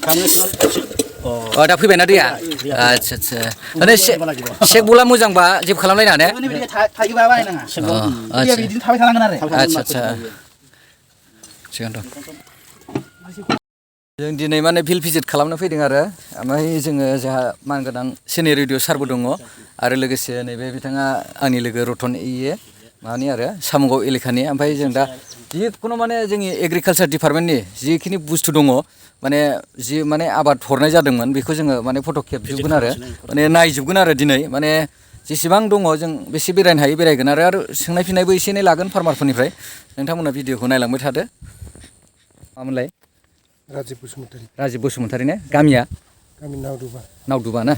दा फैबायना दैया आच्छा आच्छा माने सेक बला मोजांबा जेबो खालामलायनाङा ने थायोबा बानायनाङा दैया बिदिनो थाबाय थानांगोन आरो आच्छा आच्छा थिगानो दं जों दिनै माने फिल्ड भिजिट खालामनो फैदों आरो ओमफ्राय जोङो जोंहा मानगोनां सिनियर रेडिअ सारबो दङ आरो लोगोसे नैबे बिथाङा आंनि लोगो रतन इए माबानि आरो सामुगाव एलेखानि ओमफ्राय जों दा जिखुनु माने जोंनि एग्रिकालसार डिपार्टमेन्टनि जिखिनि बुस्थु दङ माने जि माने आबाद हरनाय जादोंमोन बेखौ जोङो माने फट' खेबजोबगोन आरो माने नायजोबगोन आरो दिनै माने जेसेबां दङ जों बेसे बेरायनो हायो बेरायगोन आरो सोंनाय फिननायबो एसे एनै लागोन फार्मारफोरनिफ्राय नोंथांमोना भिडिअखौ नायलांबाय थादो मामोनलाय राजिब बसुमतारी ने गामिया गामि नावदुबा ना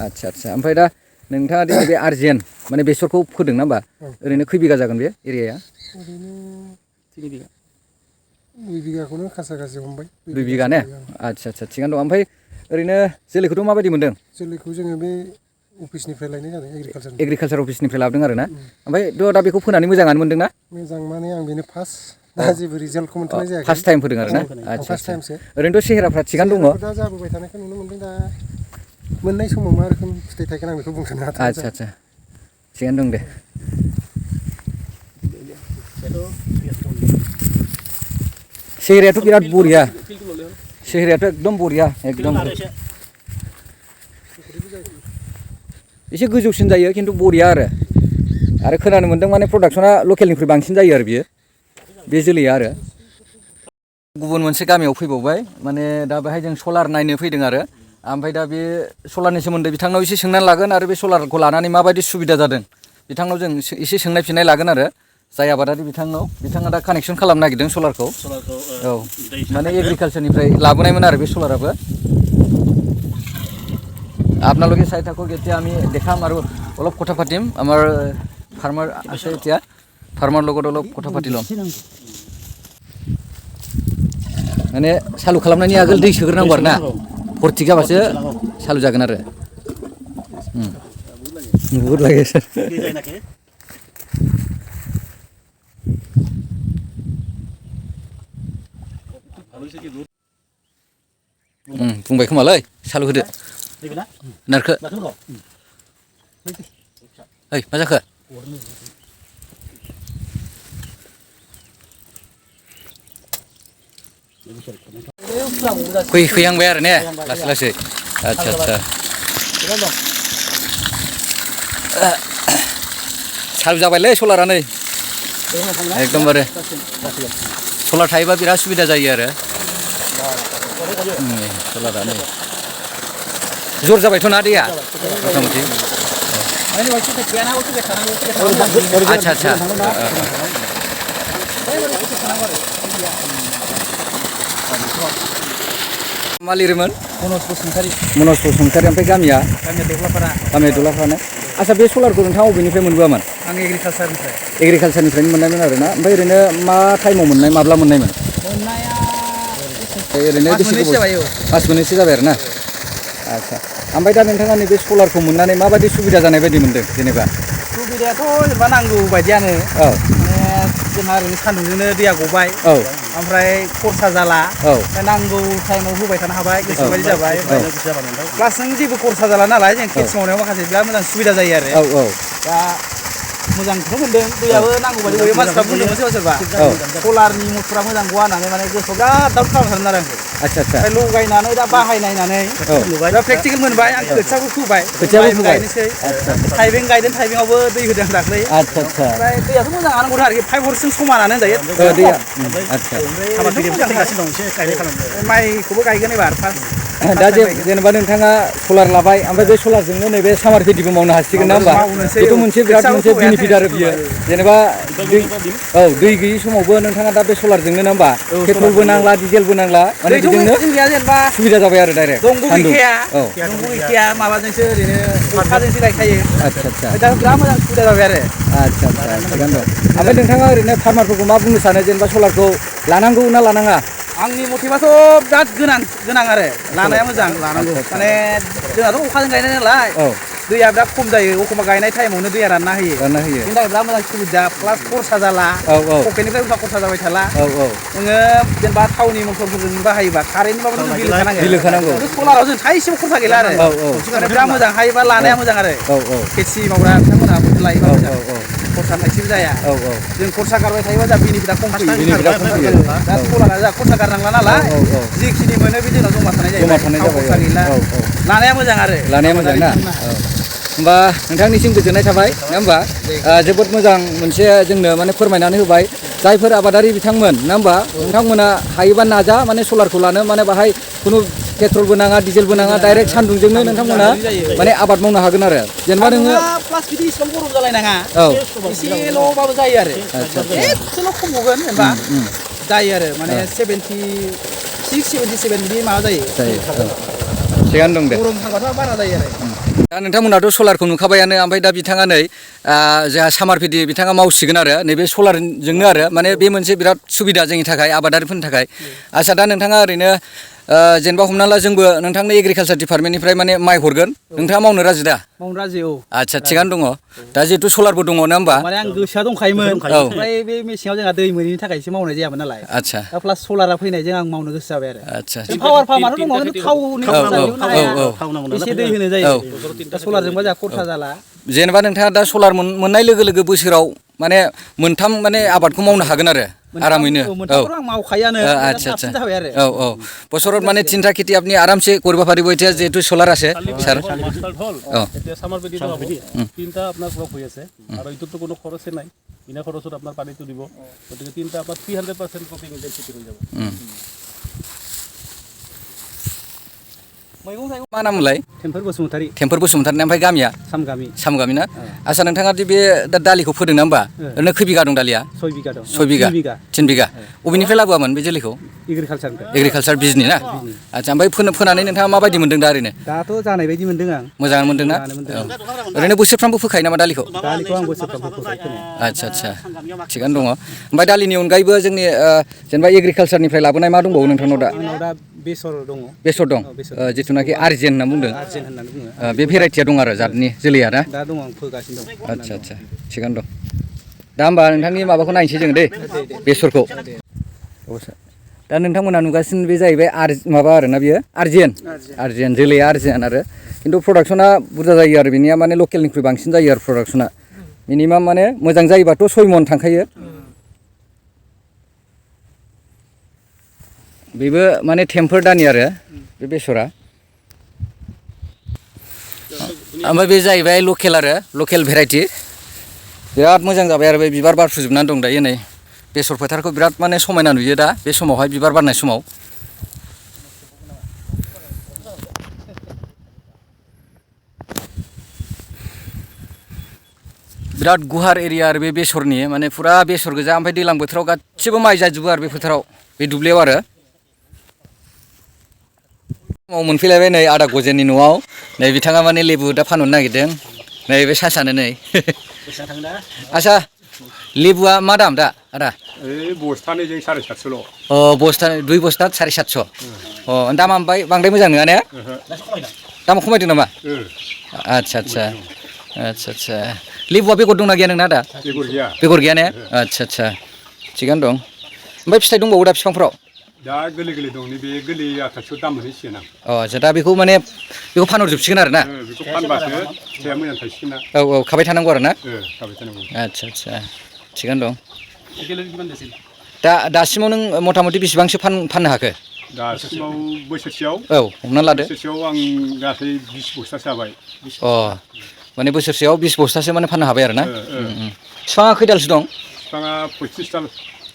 आच्छा आच्छा ओमफ्राय दा नोंथाङा दिनै बे आर्जिएन माने बेसरखौ फोदों ना होमबा ओरैनो खै बिगा जागोन बे एरियाया ओरैनो 2 बिगाखौनो खासा हमबाय 2 बिगा ने आच्छा आच्छा थिगानो दं ओमफ्राय ओरैनो जोलैखौथ' माबायदि मोनदों जोलैखौ जोङो बे अफिसनिफ्राय लायनाय जादों एग्रिकालसार अफिसनिफ्राय लाबोदों आरो ना ओमफ्राय दा बेखौ फोनानै मोजाङानो मोनदों ना मोजां माने आं बेनो फार्स्ट दा जेबो रिजाल्टखौ मोनथ'नाय जायाखै फार्स्ट टाइम फोदों आरो ना आच्छा आच्छा ओरैनोथ' सेहेराफ्रा थिगानो दङ दा जाबोबाय थानायखौ नुनो मोनदों दा मोननाय समाव मा रोखोम फिथाइ थायगोन आं बेखौ बुंथ'नो हाथ'ला आच्छा आच्छा थिगानो दं दे सेहेरायाथ' बिराद बरिया सेहेरायाथ' एकदम बरिया एकदम एसे गोजौसिन जायो खिन्थु बरिया आरो खोनानो मोन्दों माने प्रडाक्सना लकेलनिख्रुइ बांसिन जायो आरो बियो बे जोलैया आरो गुबुन मोनसे गामियाव फैबावबाय माने दा बेहाय जों सलार नायनो फैदों आरो ओमफ्राय दा बे सलारनि सोमोन्दै बिथांनाव एसे सोंनानै लागोन आरो बे सलारखौ लानानै माबायदि सुबिदा जादों बिथांनाव जों एसे सोंनाय फिननाय लागोन आरो जाय आबादारि बिथाङा दा कानेक्सन खालामनो नागिरदों सलारखौ औ माने एग्रिकालसारनिफ्राय लाबोनायमोन आरो बे सलाराबो আপোনালোকে চাই থাকক এতিয়া আমি দেখাম আৰু অলপ কথা পাতিম আমাৰ ফাৰ্মাৰ আছে এতিয়া ফাৰ্মাৰ লগত অলপ কথা পাতি লম माने सालु खालामनायनि आगोल दै सोग्रोनांगौ आरो ना भर्टिक जाबासो सालु जागोन आरो बहुत লাগে স্যার बुंबाय खोमालै सालु होदो नारखो ओइ मा जाखो फैहांबाय आरो ने लासै लासै आच्छा आच्छा सालु जाबायलै सलारा नै एकदमबारे सलार थायोबा बिराद सुबिदा जायो आरो सलारा नै जर जाबायथ' ना दैया मथा मथि आच्छा आच्छा मा लिरोमोन मनज बसुमतारी ओमफ्राय गामिया दलाफारा ने आच्छा बे सलारखौ नोंथाङा बबेनिफ्राय मोनबोआमोन आं एग्रिकालसारनिफ्रायनो मोननायमोन आरो ना ओमफ्राय ओरैनो मा टाइमाव मोननाय माब्ला मोननायमोन ओरैनो मास मोननैसो जाबाय आरो ना आच्छा ओमफ्राय दा नोंथाङा नैबे सलारखौ मोननानै माबायदि सुबिदा जानाय बायदि मोनदों जेनेबा सुबिदायाथ' जेनेबा नांगौ बायदियानो औ जोंहा ओरैनो सान्दुंजोंनो दैया गबाय औ ओमफ्राय खरसा जाला औ नांगौ टाइमाव होबाय थानो हाबाय गोसो बायदि जाबाय प्लास नों जेबो खरसा जाला नालाय जों खेथि मावनायाव माखासे बिराद मोजां सुबिदा जायो आरो दा मोजांखौनो मोनदों दैयाबो नांगौ बायदि गयो मानसिफ्रा बुंदोंमोन सोरबा सलारनि मटरा मोजां गवा होननानै माने गोसोआव बिराद दाउट खालामथारमोन आरो आंखौ आच्छा आच्छा लगायनानै दा बाहायनायनानै दा प्रेक्टिकेल मोनबाय आं खोथियाबो फोबाय गायनोसै थाइबें गायदों थाइबेंआवबो दै होदों आं दाख्लै आच्छा आच्छा ओमफ्राय दैयाथ' मोजाङानो गदों आरोखि 5 हर्सजों समानानो होनजायो दैया आच्छा माइखौबो गायगोन एबार फार्स्ट दा जेनेबा नोंथाङा सलार लाबाय ओमफ्राय बे सलारजोंनो नैबे सामार खेथिबो मावनो हासिगोन ना होमबा बेथ' मोनसे बिराद मोनसे बेनिफिट आरो बियो जेनेबा दै गैयि समावबो नोंथाङा दा बे सलारजोंनो ना होमबा पेट्रलबो नांला डिजेलबो नांला माने बिजोंनो सुबिदा जाबाय आरो डाइरेक्ट दंग' गैखाया माबाजोंसो ओरैनो अखाजोंसो गायखायो आच्छा आच्छा दा बिराद मोजां सुबिदा जाबाय आरो आच्छा आच्छा थिगानो दं ओमफ्राय नोंथाङा ओरैनो फार्मारफोरखौ मा बुंनो सानो जेनेबा सलारखौ लानांगौ ना लानाङा आंनि मथेबाथ' बिराद गोनां आरो लानाया मोजां लानांगौ माने जोंहाथ' अखाजों गायनाय नालाय दैया बिराद खम जायो एखमबा गायनाय टाइमावनो दैया रानना होयो होयो बेनि थाखाय बिराद मोजां सुबिदा प्लास खरसा जाला औ औ पकेटनिफ्राय उल्था खरसा जाबाय थाला औ औ नोङो जेनेबा थावनि मटरफोरजों बाहायोबा कारेन्टनिबाबो जों बिल होखानांगौ सलाराव जों थाइसेबो खरसा गैला आरो औ औ बिराद मोजां हायोबा लानाया मोजां आरो औ औ खेथि मावग्रा बिथांमोनहा बोथोर लायोबा औ मोजां औ खरसा थाइसेबो जाया औ औ जों खरसा गारबाय थायोबा जोंहा बेनिफिटा खम फैयो बेनिफिटा खम फैयो दा सलारा जोंहा खरसा गारनांला नालाय औ औ जिखिनि मोनो बे जोंनाव जमा थानाय जायो थाव खरसा गैला औ औ लानाया मोजां आरो लानाया मोजां ना औ होमबा नोंथांनिसिम गोजोननाय थाबाय नङा होमबा जोबोद मोजां मोनसे जोंनो माने फोरमायनानै होबाय जायफोर आबादारि बिथांमोन नङा होमबा नोंथांमोना हायोबा नाजा माने सलारखौ लानो माने बाहाय खुनु पेट्रलबो नाङा डिजेलबो नाङा डाइरेक्ट सान्दुंजोंनो नोंथांमोना माने आबाद मावनो हागोन आरो जेनेबा नोङो प्लास बिदि इसेबां गरम जालायनाङा औ एसेल'बाबो जायो आरो एसेल' खम हगोन जेनेबा जायो आरो माने 76 77 बिदि माबा जायो थिगानो दं दे गरम थांबाथ' बारा जायो आरो दा नोंथांमोनाथ' सलारखौ नुखाबायानो ओमफ्राय दा बिथाङा नै जोंहा सामार पेडि बिथाङा मावसिगोन आरो नैबे सलारजोंनो आरो माने बे मोनसे बिराद सुबिदा जोंनि थाखाय आबादारिफोरनि थाखाय आच्ছা दा नोंथाङा ओरैनो जेनेबा हमना ला जोंबो नोंथांनो एग्रिकालसार डिपार्टमेन्टनिफ्राय माने माइ हरगोन नोंथाङा मावनो राजि दा मावनो राजि औ आच्ছা थिगानो दङ दा जिहेथु सलारबो दङ नङा होमबा माने आं गोसोआ दंखायोमोन ओमफ्राय बे मेसेङाव जोंहा दै मोनैनि थाखायसो मावनाय जायामोन नालाय आच्ছা दा प्लास सलारा फैनायजों आं मावनो गोसो जाबाय आरो आच्ছা पावार फार्माथ' दङ खिन्थु थावनि एसे दै होनाय जायो दा सलारजोंबा जोंहा खरसा जाला जेनेबा नोंथाङा दा सलार मोननाय लोगो लोगो बोसोराव माने मोनथाम माने आबादखौ मावनो हागोन आरो आरामैनो मोनथामखौथ' आं मावखायानो আচ্ছা साबसिन जाबाय आरो औ औ বছৰত মানে তিনটা খেতি আপনি আরামসে কৰিব পাৰিব এতিয়া যেহেতু সোলার আছে স্যার মাস্টার্ড হল এতিয়া সামার পেডি হ'ব তিনটা আপোনাৰ ক্ৰপ হৈ আছে আৰু এইটোতো কোনো খৰচে নাই বিনা খৰচত আপোনাৰ পানীটো দিব গতিকে তিনটা আপোনাৰ 300% ক্ৰপিং ইনটেনসিটি হৈ যাব मैगं थाइगं मा नामलाय टेम्पोर बसुमतारी टेम्पोर बसुमतारी ओमफ्राय गामिया सामगामि सामगामि ना आচ্ছা नोंथाङा दि बे दालिखौ फोदों ना होमबा ओरैनो खै बिगा दं दालिया 6 बिगा दं 6 बिगा 3 बिगा बबेनिफ्राय लाबोआमोन बे जोलैखौ एग्रिकालसार बिजनि ना आচ্ছা ओमफ्राय फोनानै नोंथाङा माबायदि मोनदों दा ओरैनो दाथ' जानाय बायदि मोनदों आं मोजाङानो मोनदों ना ओरैनो बोसोरफ्रामबो फोखायो नामा दालिखौ आं बोसोरफ्रामबो फोखायो आচ্ছা थिगानो दङ ओमफ्राय दालिनि अनगायैबो जोंनि जेनेबा एग्रिकालसारनिफ्राय लाबोनाय मा दंबावो नोंथांनाव दा आंनाव दा बेसर दङ बेसर दं जिथुनाखि आर्जेन होनना बुंदों आर्जेन होननानै बुङो बे भेराइटिया दं आरो जातनि जोलैया ना दा दङ आं फोगासिनो दं आচ্ছা थिगानो दं दा होमबा नोंथांनि माबाखौ नायनोसै जों दे बेसरखौ दा नोंथांमोना नुगासिनो बे जाहैबाय माबा आरोना बियो आर्जेन जोलैया आर्जेन आरो खिन्थु प्रडाक्सना बुरजा जायो आरो बिनिया माने लकेलनिख्रुइ बांसिन जायो आरो प्रडाक्सना मिनिमाम माने मोजां जायोबाथ' 6 मन थांखायो बेबो माने टेम्पोर दानि आरो बे बेसरा ओमफ्राय बे जाहैबाय लकेल आरो लकेल भेराइटि बिराद मोजां जाबाय आरो बे बिबार बारफुजोबनानै दं दायो नै बेसर फोथारखौ बिराद माने समायना नुयो दा बे समावहाय बिबार बारनाय समाव बिराद गुवार एरिया आरो बे बेसरनि माने फुरा बेसर गोजा ओमफ्राय दैज्लां बोथोराव गासिबो माइ जाजोबो आरो बे फोथाराव बे दुब्लियाव आरो मोनफैलायबाय नै आदा गजेननि न'आव नै बिथाङा माने लेबु दा फानहरनो नागिरदों नै बे सासानो नै आচ্ছা लेबुआ मा दाम दा आदा बस्थानैजों 750ल' बस्ता 2 बस्ता 750 दामा ओमफ्राय बांद्राय मोजां नङा ने दामा खमायदों नामा आচ্ছা लेबुआ बेगर दंना गैया नोंना दा बेगर गैया ने आচ্ছা थिगानो दं ओमफ्राय फिथाइ दंबावो दा बिफांफ्राव दा गोरलै दं नैबे गोरलै आखासेयाव दाम मोनहैसिगोन आं आচ্ছা दा बेखौ माने बेखौ फानहरजोबसिगोन आरो ना बेखौ फानबासो फिथाइया मोजां थायसिगोन ना औ खाबाय थानांगौ आरो ना खाबाय थानांगौ आচ্ছা थिगानो दं दासिमाव नों मथा मथि बेसेबांसो फाननो हाखो दासिमाव बोसोरसेयाव हमना लादो बोसोरसेयाव आं गासै 20 बस्तासो जाबाय माने बोसोरसेयाव 20 बस्तासो माने फाननो हाबाय आरो ना बिफाङा खैदालसो दं बिफाङा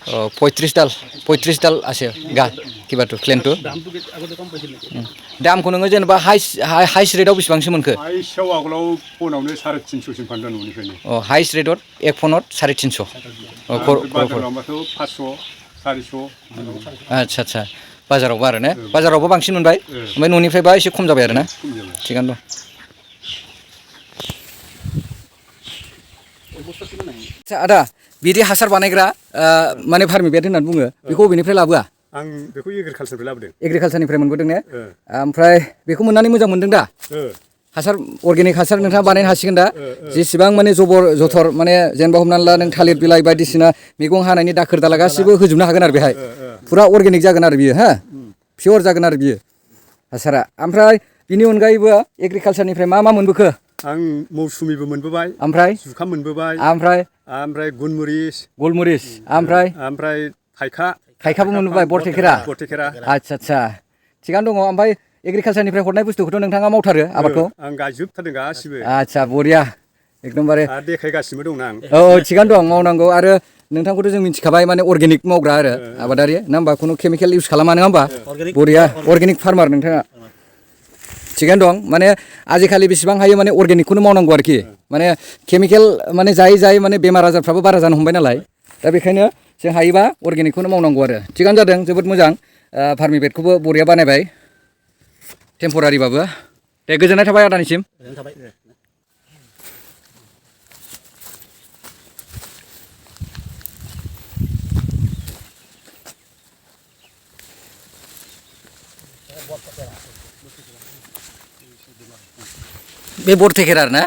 35 दाल 35 दाल আছে কিবাটো ক্লেনটো दामखौ नोङो जेनेबा हाइस्ट रेटआव बेसेबांसो मोनखो हाइस्टआव आगोलाव फनावनो 350 सिम फानदों न'निफ्रायनो हाइस्ट रेटआव एक फनाव 350 बाजारावबाथ' 500 400 आচ্ছা बाजारावबो आरो ने बाजारावबो बांसिन मोनबाय ओमफ्राय न'निफ्रायबा एसे खम जाबाय आरो ना थिगानो दं आदा बिदि हासार बानायग्रा माने फार्मिबेट होननानै बुङो बेखौ बबेनिफ्राय लाबोआ आं बेखौ एग्रिकालसारनिफ्राय लाबोदों एग्रिकालसारनिफ्राय मोनबोदों ने ओमफ्राय बेखौ मोननानै मोजां मोनदों दा हासार अर्गेनिक हासार नोंथाङा बानायनो हासिगोन दा जेसेबां माने जबर जथर माने जेनेबा हमनानै ला नों थालिर बिलाइ बायदिसिना मैगं हानायनि दाखोर दाला गासिबो होजोबनो हागोन आरो बेहाय फुरा अर्गेनिक जागोन आरो बियो हा पियर जागोन आरो बियो हासारा ओमफ्राय बिनि अनगायैबो एग्रिकालसारनिफ्राय मा मोनबोखो आं मौसुमिबो मोनबोबाय ओमफ्राय जुखाम मोनबोबाय ओमफ्राय गलमरिस ओमफ्राय थाइखाबो मोनबोबाय बरथेखेरा आच्छा थिगानो दङ ओमफ्राय एग्रिकालसारनिफ्राय हरनाय बुस्थुखौथ' नोंथाङा मावथारो आबादखौ आं गायजोबथारदों गासिबो आच्छा बरिया एकदमबारे देखायगासिनो दं आं औ थिगानो दं मावनांगौ आरो नोंथांखौथ' जों मिथिखाबाय माने अर्गेनिक मावग्रा आरो आबादारि ना होमबा खुनु केमिकेल इउस खालामा नङा होमबा बरिया अर्गेनिक फार्मार नोंथाङा थिगानो दं माने आजिखालि बेसेबां हायो माने अर्गेनिकखौनो मावनांगौ आरोखि माने केमिकेल माने जायै माने बेमार आजारफ्राबो बारा जानो हमबाय नालाय दा बेखायनो जों हायोबा अर्गेनिकखौनो मावनांगौ आरो थिगानो जादों जोबोद मोजां फार्मिभेटखौबो बरिया बानायबाय टेम्परारिबाबो दे गोजोननाय थाबाय आदानिसिम बे बरथेखेरा आरो ना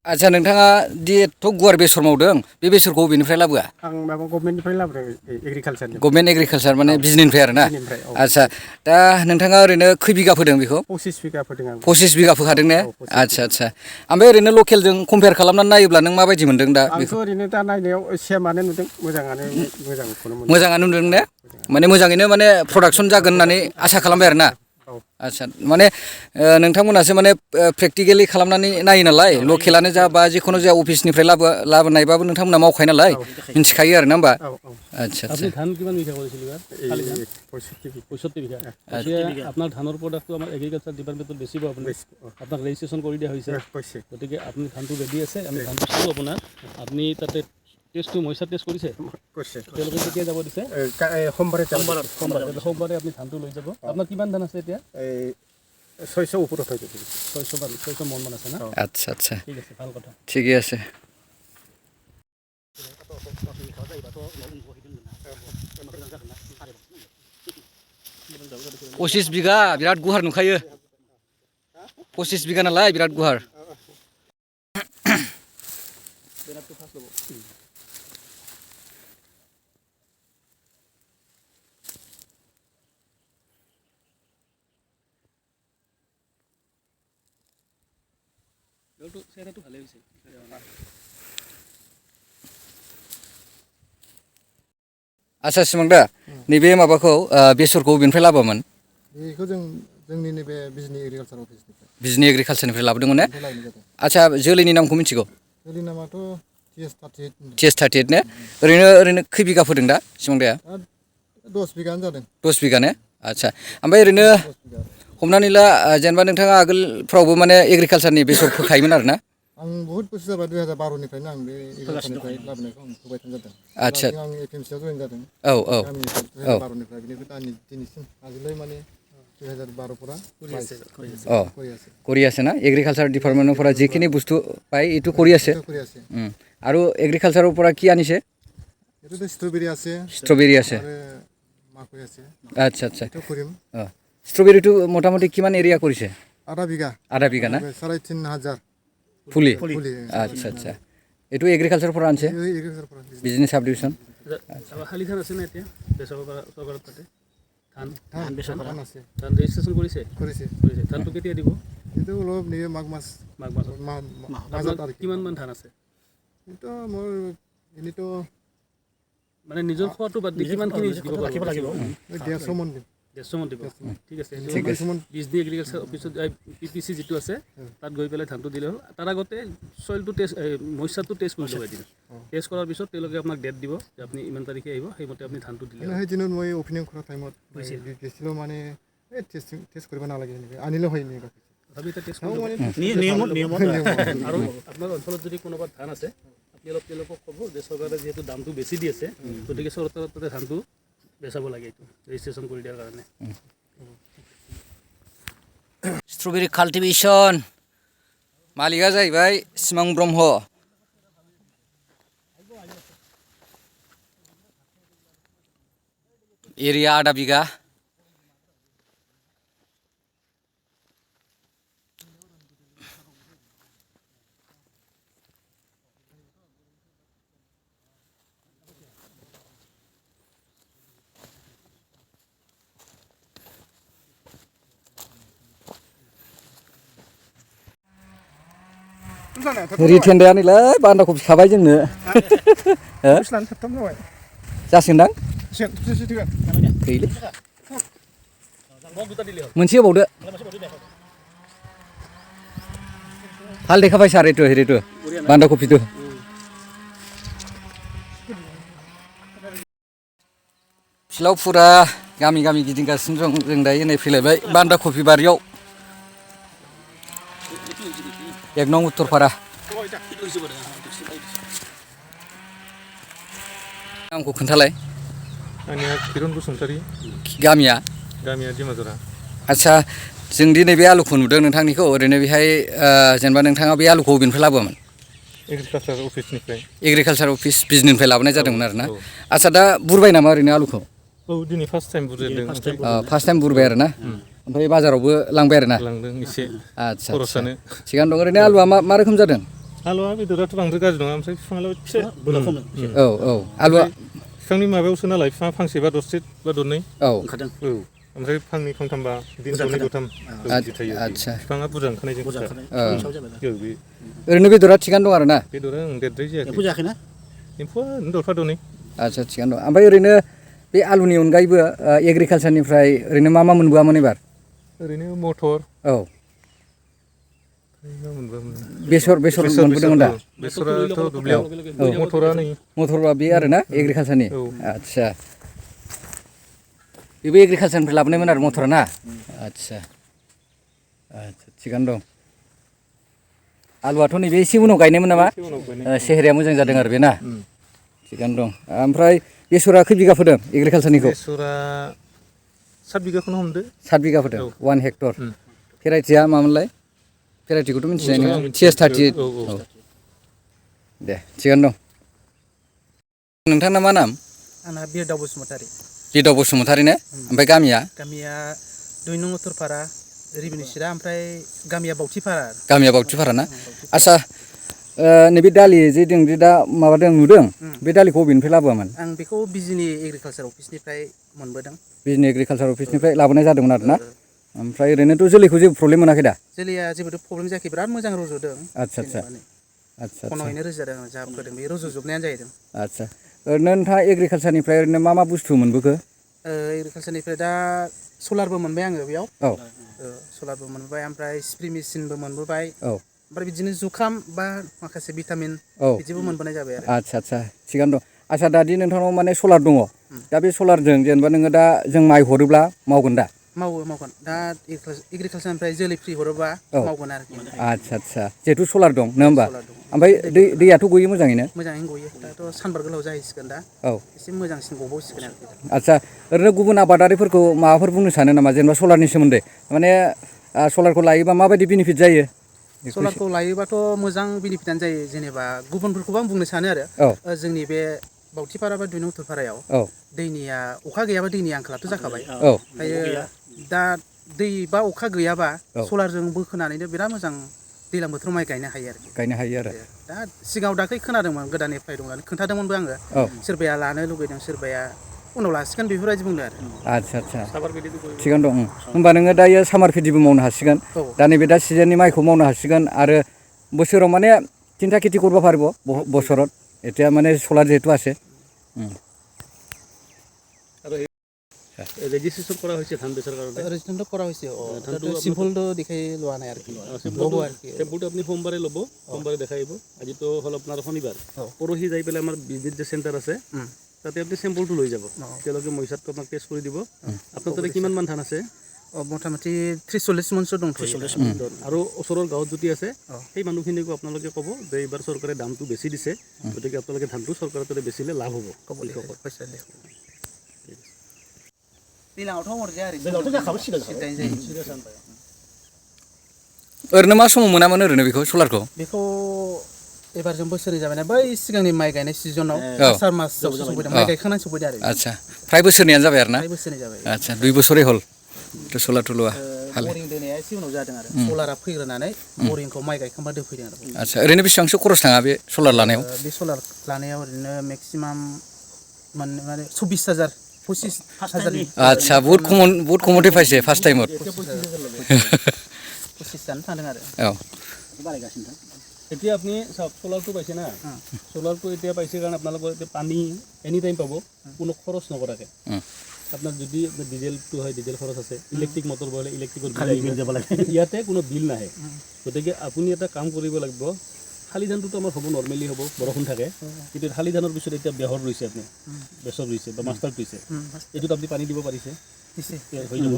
आच्छा नोंथाङा दि एथ' गुवार बेसर मावदों बे बेसरखौ बबेनिफ्राय लाबोआ आं माबा गभर्नमेन्टनिफ्राय लाबोदों एग्रिकालसारनि गभर्नमेन्ट एग्रिकालसार माने बिजनेसनिफ्राय आरो ना आच्छा दा नोंथाङा ओरैनो खै बिगा फोदों बेखौ 25 बिगा फोदों आं 25 बिगा फोखादों ने आच्छा ओमफ्राय ओरैनो लकेलजों कम्पेयार खालामनानै नायोब्ला नों माबायदि मोनदों दा आंथ' ओरैनो दा नायनायाव सेमानो नुदों मोजांखौनो मोनदों मोजाङानो नुदों ने माने मोजाङैनो माने प्रडाक्सन जागोन होननानै आसा खालामबाय आरो ना आच्छा माने नोंथांमोनासो माने प्रेक्टिकेलि खालामनानै नायो नालाय लकेलानो जा बा जिखुनु जाया अफिसनिफ्राय लाबोनायबाबो नोंथांमोना मावखायो नालाय मिथिखायो आरो ना होमबा আচ্ছা আপনি ধান কিমান বিঘা কৰিছিল এবাৰ? 65 বিঘা। এতিয়া আপোনাৰ ধানৰ প্ৰডাক্টটো আমাৰ এগ্ৰিকালচাৰ ডিপাৰ্টমেণ্টত বেচিব আপুনি আপোনাক ৰেজিষ্ট্ৰেশ্যন কৰি দিয়া হৈছে গতিকে আপুনি ধানটো ৰেডি আছে আমি ধানটো চালোঁ আপোনাৰ আপুনি তাতে টেষ্টটো মইচাৰ টেষ্ট কৰিছে তেওঁলোকে কেতিয়া যাব দিছে সোমবাৰে আপুনি ধানটো লৈ যাব আপোনাৰ কিমান ধান আছে এতিয়া 600 ওপৰত হৈ যাব 600 মন মান আছে না আচ্ছা ঠিক আছে ভাল কথা ঠিকই আছে 25 बिघा बिराद गुवार नुखायो 25 बिघा नालाय बिराद गुवार आच्छा सिमांदा नैबे माबाखौ बेसरखौ बेनिफ्राय लाबोमोन बेखौ जोंनि नैबे बिजनि एग्रिकालसार अफिसनिफ्राय बिजनि एग्रिकालसारनिफ्राय लाबोदोंमोन ने आच्छा जोलैनि नामखौ मिथिगौ जोलैनि नामाथ' TS38 ने ओरैनो खै बिघा फोदों दा सिमांदाया 10 बिघानो जादों 10 बिघा ने आच्छा ओमफ्राय ओरैनो हमनानै ला जेनेबा नोंथाङा आगोलफ्रावबो माने एग्रिकालसारनि बेसर फोखायोमोन आरो ना आं बहुत बोसोर जाबाय 2012 निफ्रायनो आं बे एग्रिकालसारनिफ्राय लाबोनायखौ आं फोबाय थानाय जादों आच्छा आं एफएमसिआव जइन जादों औ 2012 निफ्राय बेनिफ्राय दिनैसिम आगोलै माने 2012 फोरा কৰি আছে না এগ্ৰিকালচাৰ ডিপাৰ্টমেণ্টৰ পৰা যিখিনি বস্তু পায় এইটো কৰি আছে আৰু এগ্ৰিকালচাৰৰ পৰা কি আনিছে এইটো ষ্ট্ৰবেৰী আছে আৰু মাকৈ আছে আচ্ছা এইটো কৰিম ষ্ট্ৰবেৰীটো মোটামুটি কিমান এৰিয়া কৰিছে আধা বিঘা না 3500 ফুলি আচ্ছা এইটো এগ্ৰিকালচাৰৰ পৰা আনিছে বিজনেছ সাব ডিভিজন খালি ধান আছে না এতিয়া চৰকাৰৰ তাতে ধান আছে ধান ৰেজিষ্ট্ৰেশ্যন কৰিছে ধানটো কেতিয়া দিব এইটো অলপ নিয়ে মাঘ মাহত কিমান মান ধান আছে এইটো মোৰ এনেতো মানে নিজৰ খোৱাটো বাদ দি কিমানখিনি দিব লাগিব 150 মান দিম 150 মান দিব ঠিক আছে বিজনি এগ্ৰিকালচাৰ অফিচত PPC যিটো আছে তাত গৈ পেলাই ধানটো দিলে হ'ল তাৰ আগতে চইলটো টেষ্ট মইচাৰটো টেষ্ট কৰি ল'ব এদিন টেষ্ট কৰাৰ পিছত তেওঁলোকে আপোনাক ডেট দিব যে আপুনি ইমান তাৰিখে আহিব সেইমতে আপুনি ধানটো দিলে সেই দিনত মই অপেনিং কৰা টাইমত গৈছিলোঁ মানে টেষ্ট কৰিব নালাগে আনিলে হয় নি তথাপি এটা টেষ্ট আৰু আপোনাৰ অঞ্চলত যদি কোনোবা ধান আছে আপুনি অলপ তেওঁলোকক ক'ব যে চৰকাৰে যিহেতু দামটো বেছি দি আছে গতিকে চৰকাৰৰ তাতে ধানটো বেচাব লাগে এইটো ৰেজিষ্ট্ৰেশ্যন কৰি দিয়াৰ কাৰণে स्ट्रबेरि काल्टिभेसन मालिकआ जाहैबाय सिमां ब्रह्म। एरिया 1/2 बिगा। रिटेन्डाया नैलाय बान्दा कफि खाबाय जोंनो। जासिगोनदां? गैले। मोनसे होबावदो। हाल देखाबाय सार हेरिथ' बान्दा कफिथ'। फिलाव फुरा गामि गामि गिदिंगासिनो दं जों दायो नै फैलायबाय बान्दा कफि बारियाव। 1 नं उत्तरपारा। नामखौ खोन्थालाय। आंनिया किरन बसुमतारी। गामिया दिमाजरा। आदसा जों दिनै बे आलुखौ नुदों नोंथांनिखौ ओरैनो बेहाय जेनेबा नोंथाङा बे आलुखौ बबेनिफ्राय लाबोआमोन? एग्रिकालसार अफिसनिफ्राय। एग्रिकालसार अफिस बिजनिफ्राय लाबोनाय जादोंमोन आरो ना। आदसा दा बुरबाय नामा ओरैनो आलुखौ? औ दिनै फार्स्ट टाइम बुरजायदों। फार्स्ट टाइम बुरबाय आरो ना। ओमफ्राय बाजारावबो लांबाय आरो ना? लांदों एसे। आदसा खरसानो। थिगानो दं। ओरैनो आलुआ मा रोखोम जादों? आलुआ बेदराथ' बांद्राय गाज्रि नङा ओमफ्राय बिफाङाल' फिसा औ आलुआ बिफांनि माबायावसो नालाय बिफाङा फांसे बा दरसे बा दरनै। औ ओमफ्राय फांनै फांथामबा बिदिनो दरनै दरथाम बिदि थायो। आदसा बिफाङा बुरजा ओंखारनायजों ओरैनो बेदरा थिगानो दं आरो ना? बेदरा देरद्राय जायाखै। एम्फौआ दरफा दरनै। आदसा थिगानो दं। ओमफ्राय ओरैनो बे आलुनि अनगायैबो एग्रिकालसारनिफ्राय ओरैनो मा मोनबोआमोन एबार? ओरैनो मटर। औ बेसर मोनबोदोंमोन दा? बेसराथ' दुब्लियाव। मटरा नै। मटरबा बे आरो ना एग्रिकालसारनि? आदसा बेबो एग्रिकालसारनिफ्राय लाबोनायमोन आरो मटरा ना? आदसा थिगानो दं। आलुआथ' नैबे एसे उनाव गायनायमोन नामा? सेहेराया मोजां जादों आरो बे ना? थिगानो दं। ओमफ्राय बेसरा खै बिगा फोदों एग्रिकालसारनिखौ? बेसरा 7 बिगाखौनो हमदो। 7 बिगा फोदों 1 हेक्टर। भेराइटिया मामोनलाय? भेराइटिखौथ' मिथिनाय नङा। TS38। औ दे थिगानो दं। नोंथांना मा नाम? आंना बिरदाव बसुमतारी। बिरदाव बसुमतारी ने? ओमफ्राय गामिया? गामिया 2 नं उत्तरपारा रिभिनिउ सिरा ओमफ्राय गामिया बावथिपारा। गामिया बावथिपारा ना? आदसा नैबे दालि जे जों दा माबादों नुदों बे दालिखौ बबेनिफ्राय लाबोआमोन? आं बेखौ बिजनि एग्रिकालसार अफिसनिफ्राय मोनबोदों। बिजनि एग्रिकालसार अफिसनिफ्राय लाबोनाय जादोंमोन आरो ना? ओमफ्राय ओरैनोथ' जोलैखौ जेबो प्रब्लेम मोनाखै दा? जोलैया जेबोथ' प्रब्लेम जायाखै बिराद मोजां रज'दों। आदसा खन'यैनो रोजादों जा फोदों बे रज'जोबनायानो जाहैदों। आदसा ओरैनो नोंथाङा एग्रिकालसारनिफ्राय ओरैनो मा बुस्थु मोनबोखो? एग्रिकालसारनिफ्राय दा सलारबो मोनबाय आङो बेयाव। औ सलारबो मोनबाय ओमफ्राय स्प्रे मेचिनबो मोनबोबाय। औ ओमफ्राय बिदिनो जुखाम बा माखासे भिटामिन बिदिबो मोनबोनाय जाबाय आरो। आदसा थिगानो दं। आदसा दादि नोंथांनाव माने सलार दङ। दा बे सलारजों जेनेबा नोङो दा जों माइ हरोब्ला मावगोन दा? मावगोन। दा एग्रिकालसारनिफ्राय जोलै फ्रि हरोबा मावगोन आरोखि। आदसा जिहेथु सलार दं नङा होमबा? ओमफ्राय दैयाथ' गयो मोजाङैनो? मोजाङैनो गयो। दाथ' सानबार गोलाव जाहैसिगोन दा। औ एसे मोजांसिन गबावसिगोन आरोखि। आदसा ओरैनो गुबुन आबादारिफोरखौ माबाफोर बुंनो सानो नामा जेनेबा सलारनि सोमोन्दै? माने सलारखौ लायोबा माबायदि बेनिफिट जायो? सलारखौ लायोबाथ' मोजां बेनिफिटानो जायो। जेनेबा गुबुनफोरखौबो आं बुंनो सानो आरो जोंनि बे बावथिपारा बा 2 नं उत्तरपारायाव दैनिया अखा गैयाबा दैनि आंखालाथ' जाखाबाय। ओमफ्रायो दा दै बा अखा गैयाबा सलारजों बोखोनानैनो बिराद मोजां दैज्लां बोथोराव माइ गायनो हायो आरोखि। गायनो हायो आरो। दा सिगाङाव दाख्लै खोनादोंमोन गोदान एप्लाइ दं होननानै खोन्थादोंमोनबो आङो। सोरबाया लानो लुगैदों सोरबाया उनाव लासिगोन बेफोरबायदि बुंदों आरो। आदसा थिगानो दं। होमबा नोङो दायो सामार खेथिबो मावनो हासिगोन। दा नैबे दा सिजोननि माइखौ मावनो हासिगोन आरो बोसोराव মানে 3টা খেতি করব পারবো বছৰত। এটা মানে সোলার যেহেতু আছে। ৰেজিষ্ট্ৰেশ্যন কৰা হৈছে ধান বেচাৰ কাৰণে? ৰেজিষ্ট্ৰেশ্যনটো কৰা হৈছে। চিম্পলটো দেখাই লোৱা নাই আৰু টেম্পুটো আপুনি সোমবাৰে ল'ব, সোমবাৰে দেখাই আহিব। আজিতো হ'ল আপোনাৰ শনিবাৰ। পৰহি যাই পেলাই আমাৰ বিজনেছ যে চেণ্টাৰ আছে তাতে আপুনি চেম্পলটো লৈ যাব। তেওঁলোকে মইচাৰটো আপোনাক টেষ্ট কৰি দিব। আপোনাৰ তাতে কিমানমান ধান আছে? মোটামুটি 30-40 মনছো দं। 40 মন আৰু ওচৰৰ গাঁৱত যদি আছে সেই মানুহখিনিকো আপোনালোকে ক'ব যে এইবাৰ চৰকাৰে দামটো বেছি দিছে, গতিকে আপোনালোকে ধানটো চৰকাৰৰ তাতে বেচিলে লাভ হ'ব। दैलाङावथ' अरजाया ओरैनो। दैलाङावथ' जाखाबाय सिगां जायो। ओरैनो मा समाव मोनामोन ओरैनो बेखौ सलारखौ बेखौ एबार जों बोसोरै जाबाय ना बै सिगांनि माइ गायनाय सिजनाव आसार मासाव सफैदों माइ गायखांनानै सफैदों आरो आदसा फ्राय बोसोरनैयानो जाबाय आरो ना फ्राय बोसोरनै जाबाय आदसा 2 बोसोरै हल सलार टुलुआ बरिं दोनाया एसे उनाव जादों आरो सलारा फैग्रोनानै बरिंखौ माइ गायखांबा दोफैदों आरो आदसा ओरैनो बेसेबांसो खरस थाङा बे सलार लानायाव बे सलार लानायाव ओरैनो मेक्सिमाम माने 24,000 25,000 आदसा बहुत कमते पाइसे फार्स्ट टाइमत 25,000 थांदों आरो औ এতিয়া আপুনি চাওক চ'লাৰটো পাইছে না চ'লাৰটো এতিয়া পাইছে কাৰণে আপোনালোকৰ এতিয়া পানী এনি টাইম পাব কোনো খৰচ নকৰাকৈ আপোনাৰ যদি আপোনাৰ ডিজেলটো হয় ডিজেল খৰচ আছে ইলেক্ট্ৰিক মটৰ বলে ইলেক্ট্ৰিকৰ বিল যাব লাগে ইয়াতে কোনো বিল নাহে গতিকে আপুনি এটা কাম কৰিব লাগিব শালি ধানটোতো আমাৰ হ'ব নৰ্মেলি হ'ব বৰষুণ থাকে কিন্তু শালি ধানৰ পিছত এতিয়া বেহৰ ৰুইছে আপুনি বেচৰ ৰুইছে বা মাষ্টাৰ ৰুইছে এইটোত আপুনি পানী দিব পাৰিছে হৈ যাব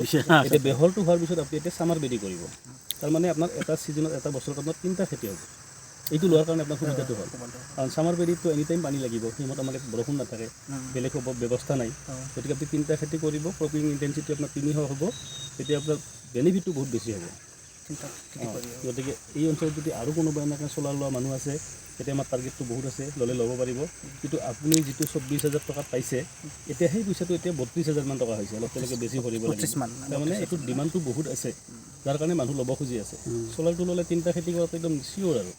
এতিয়া বেহৰটো হোৱাৰ পিছত আপুনি এতিয়া চামাৰ বেৰি কৰিব তাৰমানে আপোনাৰ এটা ছিজনত এটা বছৰত আপোনাৰ 3টা খেতি হ'ব এইটো লোৱাৰ কাৰণে আপোনাৰ সুবিধাটো হ'ল কাৰণ চামাৰ বেৰিটো এনি টাইম পানী লাগিব সেইমত আমাৰ বৰষুণ নাথাকে বেলেগ ব্যৱস্থা নাই গতিকে আপুনি 3টা খেতি কৰিব ক্ৰপিং ইণ্টেনচিটি আপোনাৰ 300 হ'ব তেতিয়া আপোনাৰ বেনিফিটটো বহুত বেছি হ'ব গতিকে এই অঞ্চলত যদি আৰু কোনোবা এনেকৈ চলাৰ লোৱা মানুহ আছে তেতিয়া আমাৰ টাৰ্গেটটো বহুত আছে ল'লে ল'ব পাৰিব কিন্তু আপুনি যিটো 24,000 টকা পাইছে এতিয়া সেই পইচাটো এতিয়া 32,000 মান টকা হৈছে অলপ তেনেকৈ বেছি ভৰিব লাগিব তাৰমানে এইটো ডিমাণ্ডটো বহুত আছে যাৰ কাৰণে মানুহ ল'ব খুজি আছে চলাৰটো ল'লে 3টা খেতি কৰাটো একদম চিয়'ৰ আৰু